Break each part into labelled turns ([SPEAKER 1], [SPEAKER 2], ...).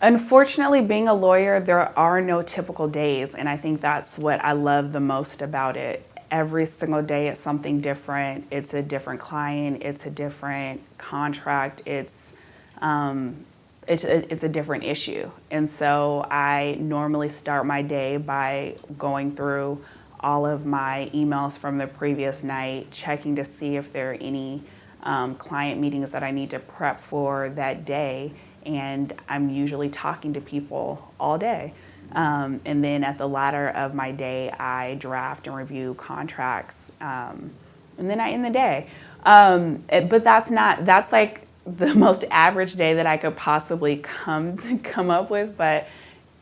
[SPEAKER 1] Unfortunately, being a lawyer, there are no typical days, and I think that's what I love the most about it. Every single day it's something different. It's a different client, it's a different contract, it's a different issue. And so I normally start my day by going through all of my emails from the previous night, checking to see if there are any client meetings that I need to prep for that day. And I'm usually talking to people all day. And then at the latter of my day, I draft and review contracts. And then I end the day. But that's like the most average day that I could possibly come up with. But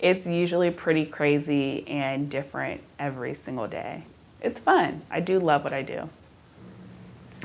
[SPEAKER 1] it's usually pretty crazy and different every single day. It's fun. I do love what I do.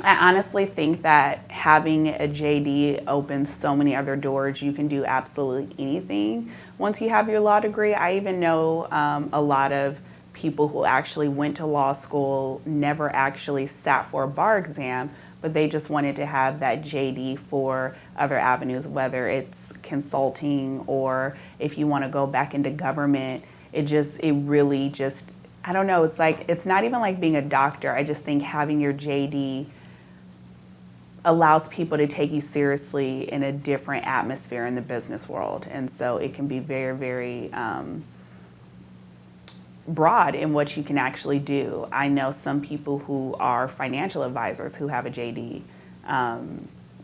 [SPEAKER 1] I honestly think that having a JD opens so many other doors. You can do absolutely anything once you have your law degree. I even know a lot of people who actually went to law school, never actually sat for a bar exam, but they just wanted to have that JD for other avenues, whether it's consulting or if you want to go back into government. I don't know, it's not even like being a doctor. I just think having your JD allows people to take you seriously in a different atmosphere in the business world. And so it can be very, very broad in what you can actually do. I know some people who are financial advisors who have a JD,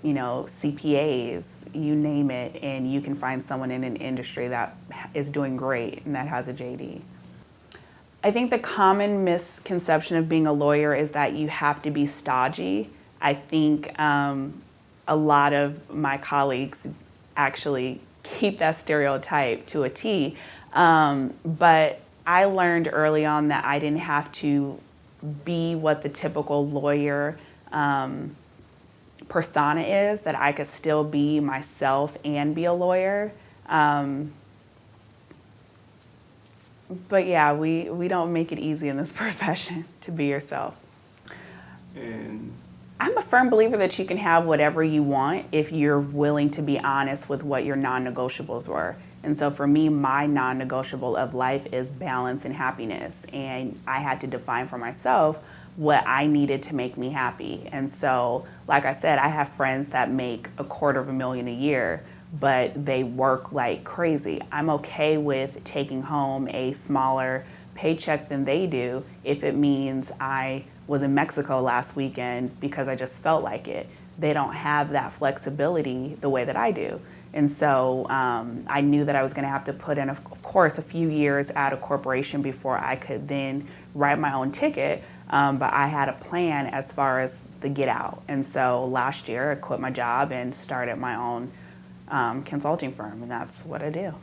[SPEAKER 1] CPAs, you name it, and you can find someone in an industry that is doing great and that has a JD. I think the common misconception of being a lawyer is that you have to be stodgy. I think a lot of my colleagues actually keep that stereotype to a T. But I learned early on that I didn't have to be what the typical lawyer persona is, that I could still be myself and be a lawyer. But yeah, we don't make it easy in this profession to be yourself.
[SPEAKER 2] And
[SPEAKER 1] I'm a firm believer that you can have whatever you want if you're willing to be honest with what your non-negotiables were. And so for me, my non-negotiable of life is balance and happiness. And I had to define for myself what I needed to make me happy. And so, like I said, I have friends that make $250,000 a year, but they work like crazy. I'm okay with taking home a smaller paycheck than they do if it means I was in Mexico last weekend because I just felt like it. They don't have that flexibility the way that I do. And so I knew that I was gonna have to put in, of course, a few years at a corporation before I could then write my own ticket. But I had a plan as far as the get out. And so last year I quit my job and started my own consulting firm, and that's what I do.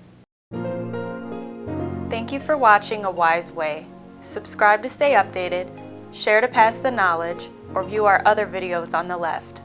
[SPEAKER 3] Thank you for watching A Wise Way. Subscribe to stay updated, share to pass the knowledge, or view our other videos on the left.